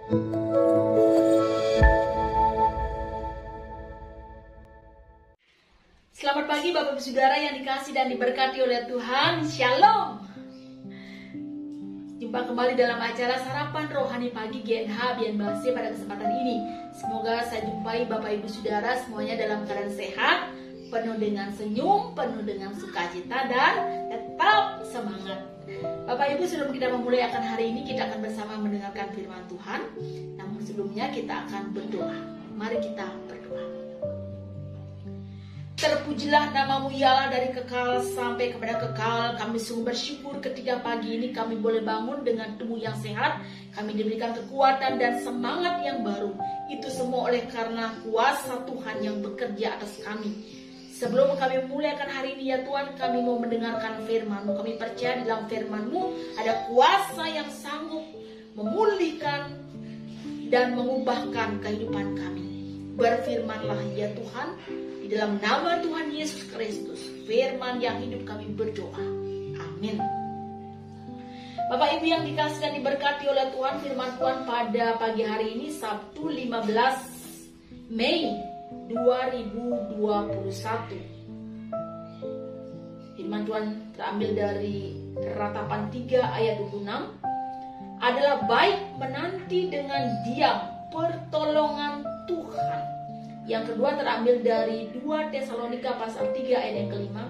Selamat pagi Bapak Ibu Saudara yang dikasih dan diberkati oleh Tuhan. Shalom. Jumpa kembali dalam acara Sarapan Rohani Pagi GNH Bianbase pada kesempatan ini. Semoga saya jumpai Bapak Ibu Saudara semuanya dalam keadaan sehat, penuh dengan senyum, penuh dengan sukacita, dan tetap semangat. Bapak Ibu, sebelum kita memulai akan hari ini, kita akan bersama mendengarkan firman Tuhan. Namun sebelumnya kita akan berdoa. Mari kita berdoa. Terpujilah namamu ya Allah, dari kekal sampai kepada kekal. Kami sungguh bersyukur ketika pagi ini kami boleh bangun dengan tubuh yang sehat. Kami diberikan kekuatan dan semangat yang baru. Itu semua oleh karena kuasa Tuhan yang bekerja atas kami. Sebelum kami memulaikan hari ini ya Tuhan, kami mau mendengarkan firman-Mu. Kami percaya di dalam firman-Mu ada kuasa yang sanggup memulihkan dan mengubahkan kehidupan kami. Berfirmanlah ya Tuhan, di dalam nama Tuhan Yesus Kristus, firman yang hidup kami berdoa. Amin. Bapak Ibu yang dikasih dan diberkati oleh Tuhan, firman Tuhan pada pagi hari ini Sabtu 15 Mei 2021. Firman Tuhan terambil dari Ratapan 3 ayat 26. Adalah baik menanti dengan diam pertolongan Tuhan. Yang kedua terambil dari 2 Tesalonika pasal 3 ayat yang kelima.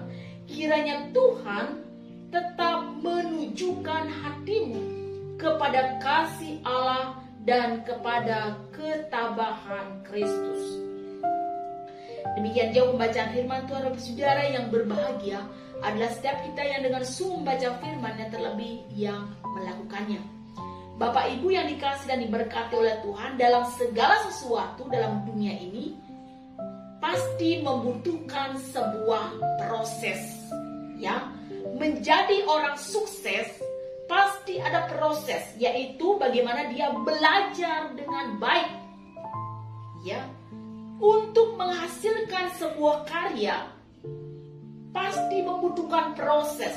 Kiranya Tuhan tetap menunjukkan hatimu kepada kasih Allah dan kepada ketabahan Kristus. Demikian jauh pembacaan firman Tuhan. Bapak Saudara yang berbahagia adalah setiap kita yang dengan sungguh membaca firman, yang terlebih yang melakukannya. Bapak Ibu yang dikasih dan diberkati oleh Tuhan, dalam segala sesuatu dalam dunia ini pasti membutuhkan sebuah proses. Ya, menjadi orang sukses pasti ada proses, yaitu bagaimana dia belajar dengan baik. Ya, untuk menghasilkan sebuah karya pasti membutuhkan proses,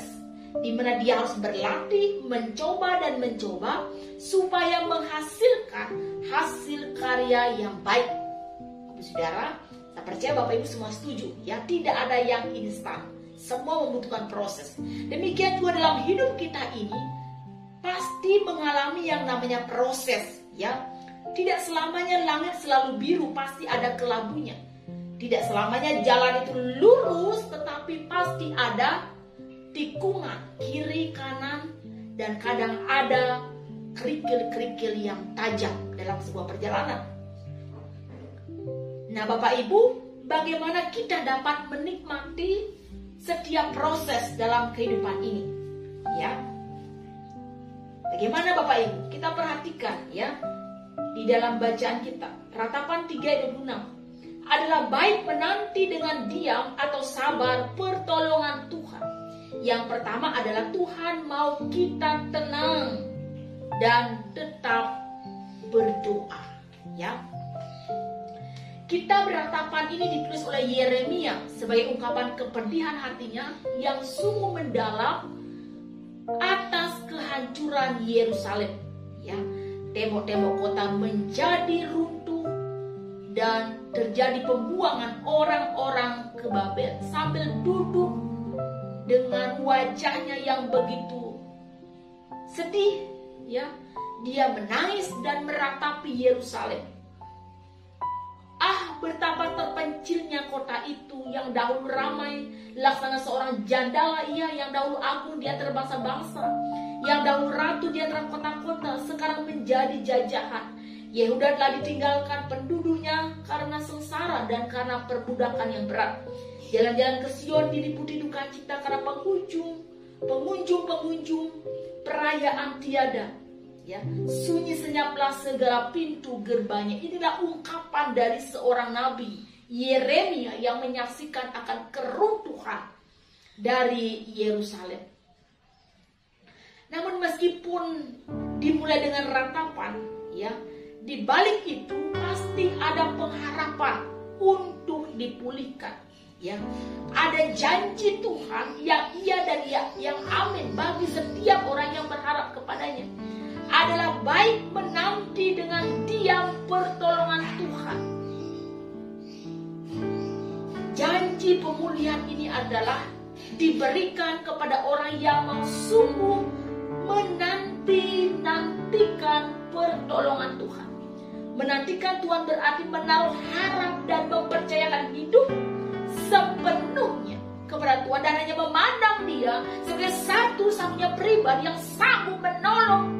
di mana dia harus berlatih, mencoba dan mencoba supaya menghasilkan hasil karya yang baik. Bapak Saudara, saya percaya Bapak Ibu semua setuju, ya, tidak ada yang instan, semua membutuhkan proses. Demikian juga dalam hidup kita ini pasti mengalami yang namanya proses, ya. Tidak selamanya langit selalu biru, pasti ada kelabunya. Tidak selamanya jalan itu lurus, tetapi pasti ada tikungan kiri kanan, dan kadang ada kerikil-kerikil yang tajam dalam sebuah perjalanan. Nah Bapak Ibu, bagaimana kita dapat menikmati setiap proses dalam kehidupan ini? Ya, bagaimana Bapak Ibu? Kita perhatikan ya, di dalam bacaan kita Ratapan 3 ayat 26. Adalah baik menanti dengan diam atau sabar pertolongan Tuhan. Yang pertama adalah Tuhan mau kita tenang dan tetap berdoa. Ya, kitab Ratapan ini ditulis oleh Yeremia sebagai ungkapan kepedihan hatinya yang sungguh mendalam atas kehancuran Yerusalem. Ya, tembok-tembok kota menjadi runtuh dan terjadi pembuangan orang-orang ke Babel, sambil duduk dengan wajahnya yang begitu sedih, ya, dia menangis dan meratapi Yerusalem. Ah, betapa terpencilnya kota itu yang dahulu ramai, laksana seorang jandala ia, yang dahulu agung di antara bangsa-bangsa, yang dahulu ratu di antara kota-kota, sekarang menjadi jajahan. Yehuda telah ditinggalkan penduduknya karena sengsara dan karena perbudakan yang berat. Jalan-jalan ke Sion diliputi duka cita karena pengunjung perayaan tiada. Ya, sunyi senyaplah segala pintu gerbangnya. Inilah ungkapan dari seorang nabi Yeremia yang menyaksikan akan keruntuhan dari Yerusalem. Namun meskipun dimulai dengan ratapan, ya, di balik itu pasti ada pengharapan untuk dipulihkan. Ya, ada janji Tuhan yang iya dan yang amin bagi setiap orang yang berharap kepadanya. Adalah baik menanti menanti dengan diam pertolongan Tuhan. Janji pemulihan ini adalah diberikan kepada orang yang mau sungguh menantikan pertolongan Tuhan. Menantikan Tuhan berarti menaruh harap dan mempercayakan hidup sepenuhnya kepada Tuhan dan hanya memandang Dia sebagai satu-satunya pribadi yang sanggup menolong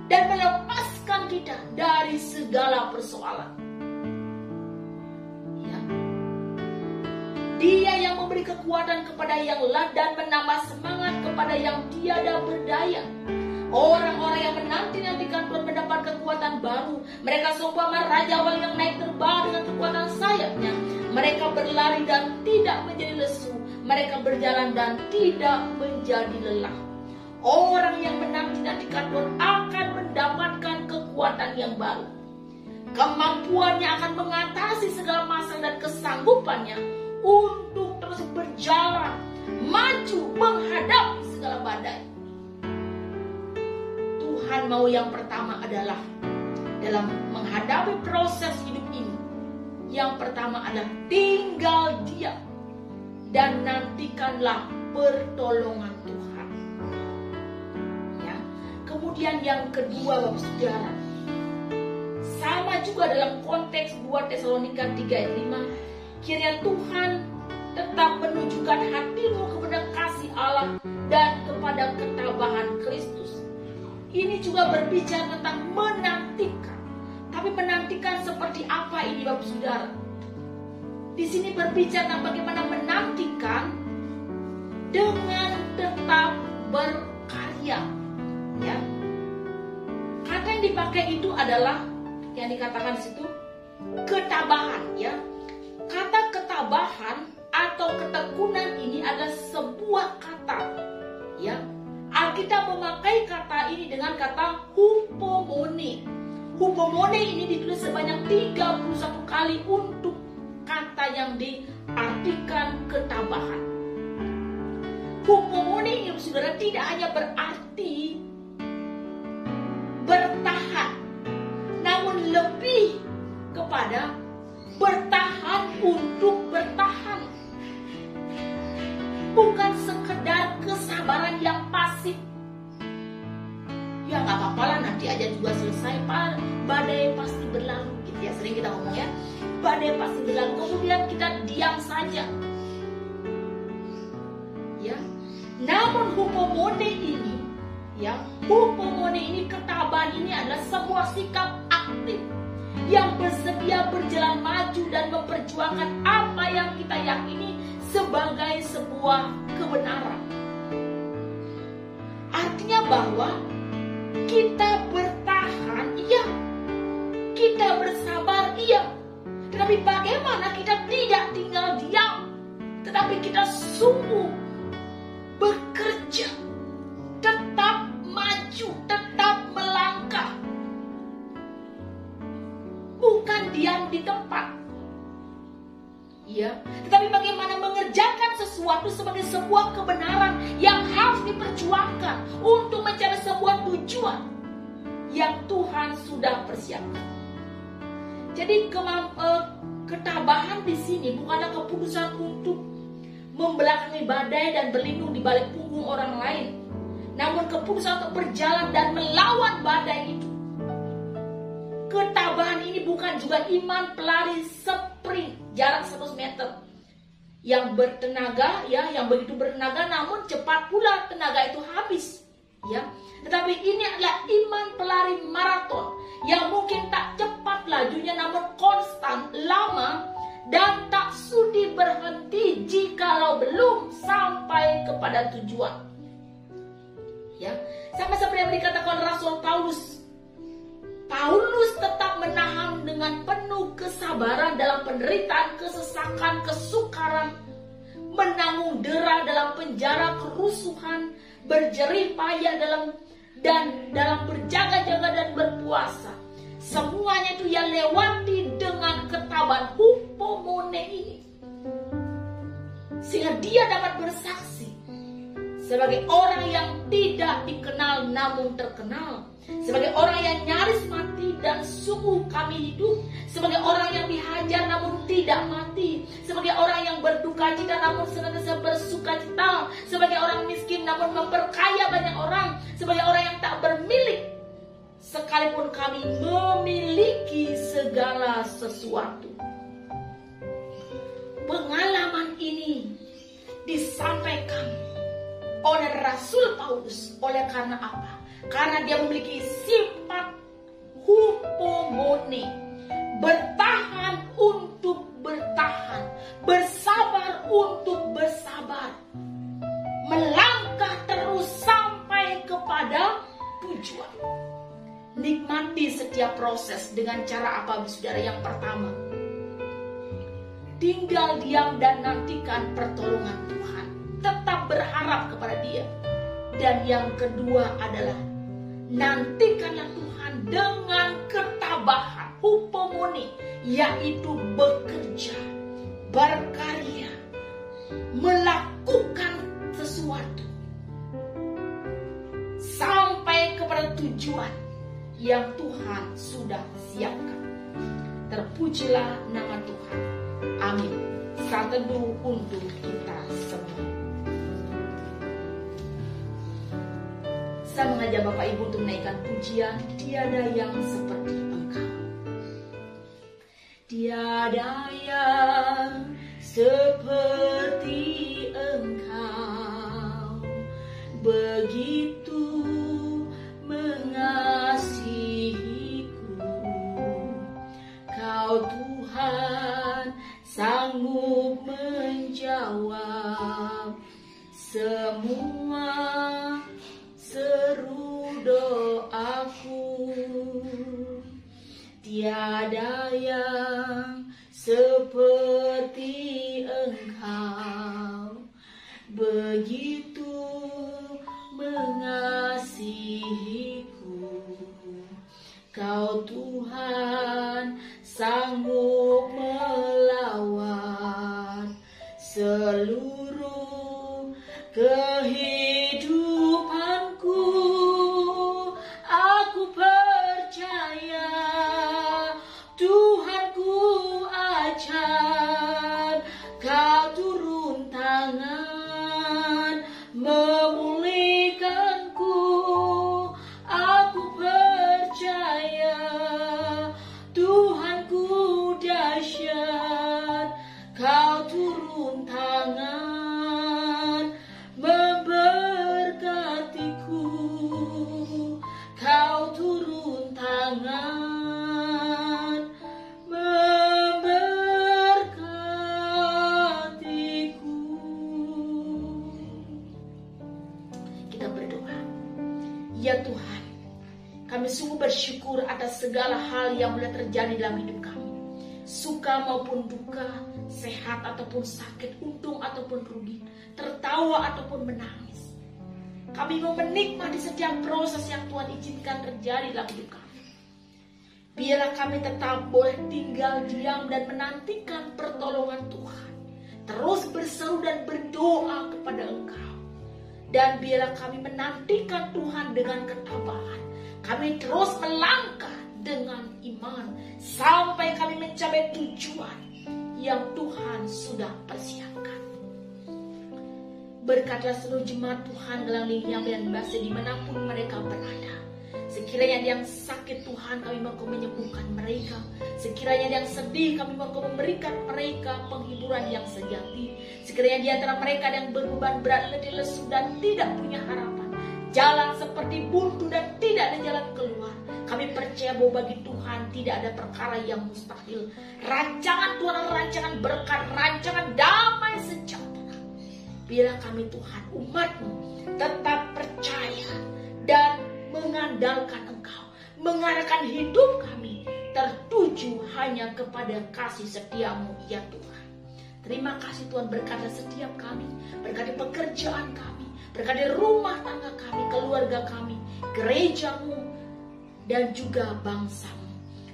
dan melepaskan kita dari segala persoalan. Ya. Dia yang memberi kekuatan kepada yang lemah dan menambah semangat kepada yang tiada berdaya. Orang-orang yang menanti-nantikan Tuhan mendapat kekuatan baru. Mereka seumpama rajawan yang naik terbang dengan kekuatan sayapnya. Mereka berlari dan tidak menjadi lesu. Mereka berjalan dan tidak menjadi lelah. Orang yang menanti-nantikan Tuhan akan mendapatkan kekuatan yang baru. Kemampuannya akan mengatasi segala masalah dan kesanggupannya untuk terus berjalan, maju, menghadapi segala badai. Tuhan mau yang pertama adalah dalam menghadapi proses hidup ini. Yang pertama adalah tinggal diam dan nantikanlah pertolongan Tuhan. Ya. Kemudian yang kedua, Bapak Saudara, sama juga dalam konteks 2 Tesalonika 3 ayat 5, kiranya Tuhan tetap menunjukkan hatimu kepada kasih Allah dan kepada ketabahan Kristus. Ini juga berbicara tentang menantikan. Tapi menantikan seperti apa ini, Bapak Saudara? Di sini berbicara tentang bagaimana menantikan dengan tetap berkarya. Ya. Kata yang dipakai itu adalah yang dikatakan di situ ketabahan, ya. Kata ketabahan atau ketekunan ini adalah sebuah kata, ya. Alkitab memakai kata ini dengan kata hupomone. Hupomone ini ditulis sebanyak 31 kali untuk kata yang diartikan ketabahan. Hupomone ini, saudara, tidak hanya berarti bertahan, namun lebih kepada bertahan untuk bertahan. Bukan sekedar kesabaran yang pasif. Ya gak apa-apa lah, nanti aja juga selesai, badai pasti berlalu gitu ya. Sering kita ngomong ya, badai pasti berlalu, kemudian kita diam saja. Ya. Namun hupomone ini, ya, hupomone ini, ketabahan ini adalah sebuah sikap aktif yang bersedia berjalan maju dan memperjuangkan apa yang kita yakini sebagai sebuah kebenaran. Artinya bahwa kita bertahan, iya. Kita bersabar, iya. Tetapi bagaimana kita tidak tinggal diam, tetapi kita sungguh bekerja, tetap maju, tetap melangkah. Bukan diam di tempat. Ya, tetapi bagaimana mengerjakan sesuatu sebagai sebuah kebenaran yang harus diperjuangkan untuk mencari sebuah tujuan yang Tuhan sudah persiapkan. Jadi ketabahan di sini bukanlah keputusan untuk membelakangi badai dan berlindung di balik punggung orang lain, namun keputusan untuk berjalan dan melawan badai itu. Ketabahan ini bukan juga iman pelari sprint jarak 100 meter yang bertenaga, ya, yang begitu bertenaga, namun cepat pula tenaga itu habis, ya. Tetapi ini adalah iman pelari maraton yang mungkin tak cepat lajunya, namun konstan, lama, dan tak sudi berhenti jikalau belum sampai kepada tujuan. Ya, sama seperti yang dikatakan Rasul Paulus. Paulus tetap menahan dengan penuh kesabaran dalam penderitaan, kesesakan, kesukaran, menanggung dera dalam penjara, kerusuhan, berjerih payah dalam berjaga-jaga dan berpuasa. Semuanya itu ia lewati dengan ketabahan hupomone ini, sehingga dia dapat bersaksi sebagai orang yang tidak dikenal namun terkenal, sebagai orang yang nyaris mati dan sungguh kami hidup, sebagai orang yang dihajar namun tidak mati, sebagai orang yang berduka cita namun senantiasa bersuka cita, sebagai orang miskin namun memperkaya banyak orang, sebagai orang yang tak bermilik sekalipun kami memiliki segala sesuatu. Pengalaman ini disampaikan oleh Rasul Paulus. Oleh karena apa? Karena dia memiliki sifat hupomone, bertahan untuk bertahan, bersabar untuk bersabar, melangkah terus sampai kepada tujuan. Nikmati setiap proses dengan cara apa, saudara? Yang pertama, tinggal diam dan nantikan pertolongan Tuhan. Tetap berharap kepada Dia. Dan yang kedua adalah nantikanlah Tuhan dengan ketabahan, hupomone, yaitu bekerja, berkarya, melakukan sesuatu sampai kepada tujuan yang Tuhan sudah siapkan. Terpujilah nama Tuhan. Amin. Saat teduh untuk kita semua. Saya mengajak Bapak Ibu untuk menaikkan pujian Tiada Yang Seperti Engkau. Tiada yang seperti Engkau, begitu mengasihiku. Kau Tuhan sanggup menjawab semua seru doaku. Tiada yang seperti Engkau, begitu mengasihiku. Kau Tuhan sanggup melawan seluruh kehidupanku. Aku percaya Tuhanku ajar, Kau turun tangan memulihkanku. Aku percaya Tuhanku dahsyat, Kau turun tangan memberkatiku. Kau turun tangan memberkatiku. Kita berdoa. Ya Tuhan, kami sungguh bersyukur atas segala hal yang boleh terjadi dalam hidup kami. Suka maupun duka, sehat ataupun sakit, untung ataupun rugi, tertawa ataupun menangis. Kami mau menikmati setiap proses yang Tuhan izinkan terjadi dalam hidup kami. Biarlah kami tetap boleh tinggal diam dan menantikan pertolongan Tuhan. Terus berseru dan berdoa kepada Engkau. Dan biarlah kami menantikan Tuhan dengan ketabahan. Kami terus melangkah dengan iman sampai kami mencapai tujuan yang Tuhan sudah persiapkan. Berkatlah seluruh jemaat Tuhan dalam lingkungan dan bahasa dimanapun mereka berada. Sekiranya yang sakit Tuhan, kami mau menyembuhkan mereka. Sekiranya yang sedih, kami mau memberikan mereka penghiburan yang sejati. Sekiranya di antara mereka yang berbeban berat, letih, lesu dan tidak punya harapan, jalan seperti buntu dan tidak ada jalan keluar, kami percaya bahwa bagi Tuhan tidak ada perkara yang mustahil. Rancangan Tuhan adalah rancangan berkat, rancangan damai sejahtera. Biarlah kami Tuhan, umat-Mu, tetap percaya dan mengandalkan Engkau, mengarahkan hidup kami tertuju hanya kepada kasih setia-Mu, ya Tuhan. Terima kasih Tuhan, berkati setiap kami, berkati pekerjaan kami, berkati rumah tangga kami, keluarga kami, gereja-Mu, dan juga bangsa-Mu.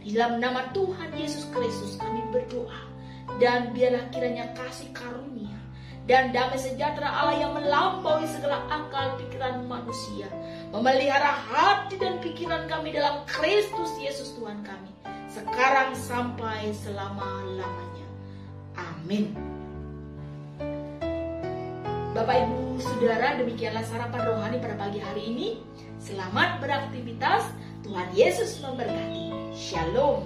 Di dalam nama Tuhan Yesus Kristus kami berdoa. Dan biarlah kiranya kasih karunia dan damai sejahtera Allah yang melampaui segala akal pikiran manusia memelihara hati dan pikiran kami dalam Kristus Yesus Tuhan kami, sekarang sampai selama-lamanya. Amin. Bapak Ibu Saudara, demikianlah sarapan rohani pada pagi hari ini. Selamat beraktivitas. Tuhan Yesus memberkati. Shalom.